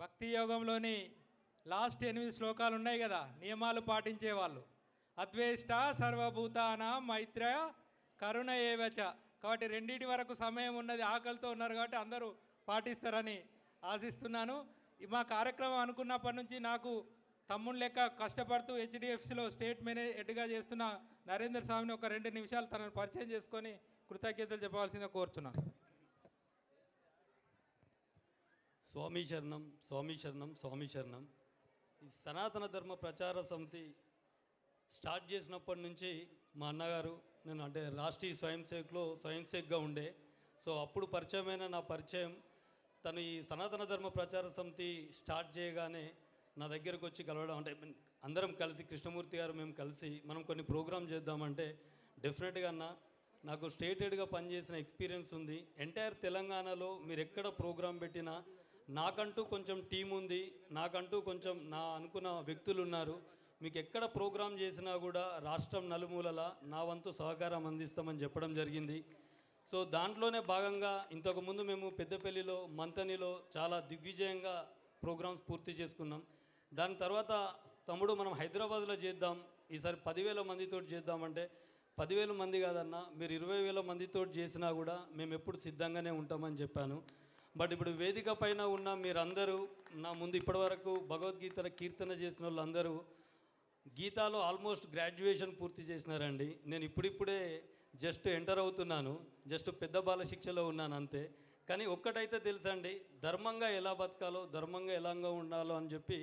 భక్తి యోగంలోని లాస్ట్ 8 శ్లోకాలు ఉన్నాయి కదా, నియమాలు పాటించే వాళ్ళు. అద్వేష్ట సర్వభూతాన మైత్ర కరుణ ఏవచ. కాబట్టి రెండింటి వరకు సమయం ఉన్నది, ఆకలితో ఉన్నారు కాబట్టి అందరూ పాటిస్తారని ఆశిస్తున్నాను. మా కార్యక్రమం అనుకున్నప్పటి నుంచి నాకు తమ్ముడు లెక్క కష్టపడుతూ హెచ్డిఎఫ్సిలో స్టేట్ హెడ్గా చేస్తున్న నరేందర్ స్వామిని ఒక 2 నిమిషాలు తనను పరిచయం చేసుకొని కృతజ్ఞతలు చెప్పవలసిందిగా కోరుతున్నాను. స్వామి శరణం, స్వామి శరణం, స్వామి శరణం. ఈ సనాతన ధర్మ ప్రచార సమితి స్టార్ట్ చేసినప్పటి నుంచి మా అన్నగారు, నేను అంటే రాష్ట్రీయ స్వయం సేవక్గా ఉండే. సో అప్పుడు పరిచయమైన నా పరిచయం తను ఈ సనాతన ధర్మ ప్రచార సమితి స్టార్ట్ చేయగానే నా దగ్గరకు వచ్చి కలవడం, అంటే అందరం కలిసి కృష్ణమూర్తి గారు మేము కలిసి మనం కొన్ని ప్రోగ్రామ్ చేద్దామంటే డెఫినెట్గా అన్న నాకు స్టేట్ హెడ్గా పనిచేసిన ఎక్స్పీరియన్స్ ఉంది. ఎంటైర్ తెలంగాణలో మీరు ఎక్కడ ప్రోగ్రాం పెట్టినా నాకంటూ కొంచెం టీం ఉంది, నాకంటూ కొంచెం నా అనుకున్న వ్యక్తులు ఉన్నారు. మీకు ఎక్కడ ప్రోగ్రాం చేసినా కూడా రాష్ట్రం నలుమూలల నా వంతు సహకారం అందిస్తామని చెప్పడం జరిగింది. సో దాంట్లోనే భాగంగా ఇంతకుముందు మేము పెద్దపల్లిలో, మంతనిలో చాలా దిగ్విజయంగా ప్రోగ్రామ్స్ పూర్తి చేసుకున్నాం. దాని తర్వాత తమ్ముడు మనం హైదరాబాద్లో చేద్దాం, ఈసారి 10,000 మందితో చేద్దామంటే 10,000 మంది కాదన్నా మీరు 20,000 మందితో చేసినా కూడా మేము ఎప్పుడు సిద్ధంగానే ఉంటామని చెప్పాను. బట్ ఇప్పుడు వేదిక పైన ఉన్న మీరందరూ నా ముందు ఇప్పటివరకు భగవద్గీత కీర్తన చేసిన వాళ్ళందరూ గీతాలో ఆల్మోస్ట్ గ్రాడ్యుయేషన్ పూర్తి చేసినారండి. నేను ఇప్పుడిప్పుడే జస్ట్ ఎంటర్ అవుతున్నాను, జస్ట్ పెద్ద బాల శిక్షలో ఉన్నాను అంతే. కానీ ఒక్కటైతే తెలుసండి, ధర్మంగా ఎలా బతకాలో, ధర్మంగా ఎలాగా ఉండాలో అని చెప్పి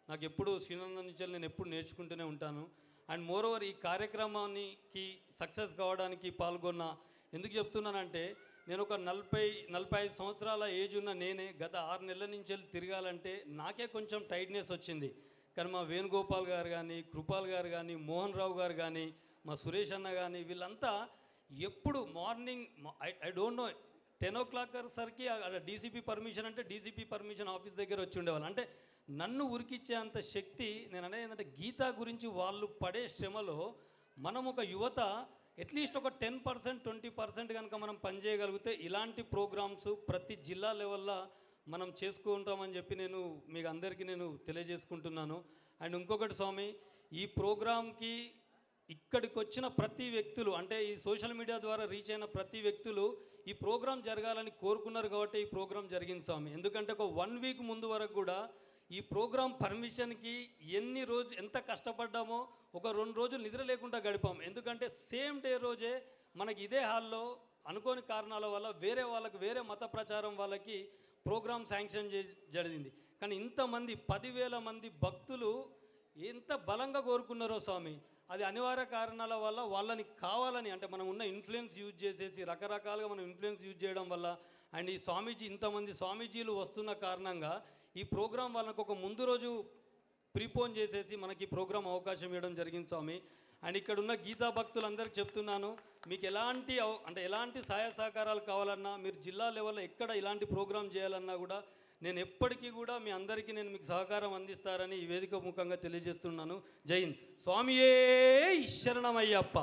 నాకు ఎప్పుడు శ్రీనన్న నుంచి నేను ఎప్పుడు నేర్చుకుంటూనే ఉంటాను. అండ్ మోరోవర్ ఈ కార్యక్రమానికి సక్సెస్ కావడానికి పాల్గొన్న, ఎందుకు చెప్తున్నానంటే నేను ఒక 40-45 సంవత్సరాల ఏజ్ ఉన్న నేనే గత 6 నెలల నుంచి తిరగాలంటే నాకే కొంచెం టైట్నెస్ వచ్చింది. కానీ మా వేణుగోపాల్ గారు కానీ, కృపాల్ గారు కానీ, మోహన్ రావు గారు కానీ, మా సురేష్ అన్న కానీ వీళ్ళంతా ఎప్పుడు morning I don't know 10 o'clock సరికి డీసీపీ పర్మిషన్ అంటే డీసీపీ పర్మిషన్ ఆఫీస్ దగ్గర వచ్చి ఉండేవాళ్ళు. అంటే నన్ను ఉరికిచ్చే అంత శక్తి. నేను అనేది ఏంటంటే గీత గురించి వాళ్ళు పడే శ్రమలో మనం ఒక యువత అట్లీస్ట్ ఒక 10%, 20% కనుక మనం పనిచేయగలిగితే ఇలాంటి ప్రోగ్రామ్స్ ప్రతి జిల్లా లెవెల్లో మనం చేసుకుంటామని చెప్పి నేను మీకు అందరికీ నేను తెలియజేసుకుంటున్నాను. అండ్ ఇంకొకటి స్వామి, ఈ ప్రోగ్రామ్కి ఇక్కడికి వచ్చిన ప్రతి వ్యక్తులు, అంటే ఈ సోషల్ మీడియా ద్వారా రీచ్ అయిన ప్రతి వ్యక్తులు ఈ ప్రోగ్రాం జరగాలని కోరుకున్నారు కాబట్టి ఈ ప్రోగ్రాం జరిగింది స్వామి. ఎందుకంటే ఒక 1 week ముందు వరకు కూడా ఈ ప్రోగ్రాం పర్మిషన్కి ఎంత కష్టపడ్డామో ఒక 2 రోజులు నిద్ర లేకుండా గడిపాం. ఎందుకంటే సేమ్ డే రోజే మనకి ఇదే హాల్లో అనుకోని కారణాల వల్ల వేరే మత ప్రచారం వాళ్ళకి ప్రోగ్రాం శాంక్షన్ జరిగింది. కానీ ఇంతమంది 10,000 మంది భక్తులు ఎంత బలంగా కోరుకున్నారో స్వామి, అది అనివార్య కారణాల వల్ల వాళ్ళని కావాలని, అంటే మనం ఉన్న ఇన్ఫ్లుయెన్స్ యూజ్ చేసేసి రకరకాలుగా మనం ఇన్ఫ్లుయెన్స్ యూజ్ చేయడం వల్ల, అండ్ ఈ స్వామీజీ ఇంతమంది స్వామీజీలు వస్తున్న కారణంగా ఈ ప్రోగ్రాం వాళ్ళకు ఒక ముందు రోజు ప్రీపోన్ చేసేసి మనకి ప్రోగ్రాం అవకాశం ఇవ్వడం జరిగింది స్వామి. అండ్ ఇక్కడ ఉన్న గీతా భక్తులందరికీ చెప్తున్నాను, మీకు ఎలాంటి సహాయ సహకారాలు కావాలన్నా, మీరు జిల్లా లెవెల్లో ఎక్కడ ఇలాంటి ప్రోగ్రాం చేయాలన్నా కూడా నేను ఎప్పటికీ కూడా మీ అందరికీ నేను మీకు సహకారం అందిస్తారని ఈ వేదిక ముఖంగా తెలియజేస్తున్నాను. జై హింద్. స్వామియే శరణమయ్యప్ప.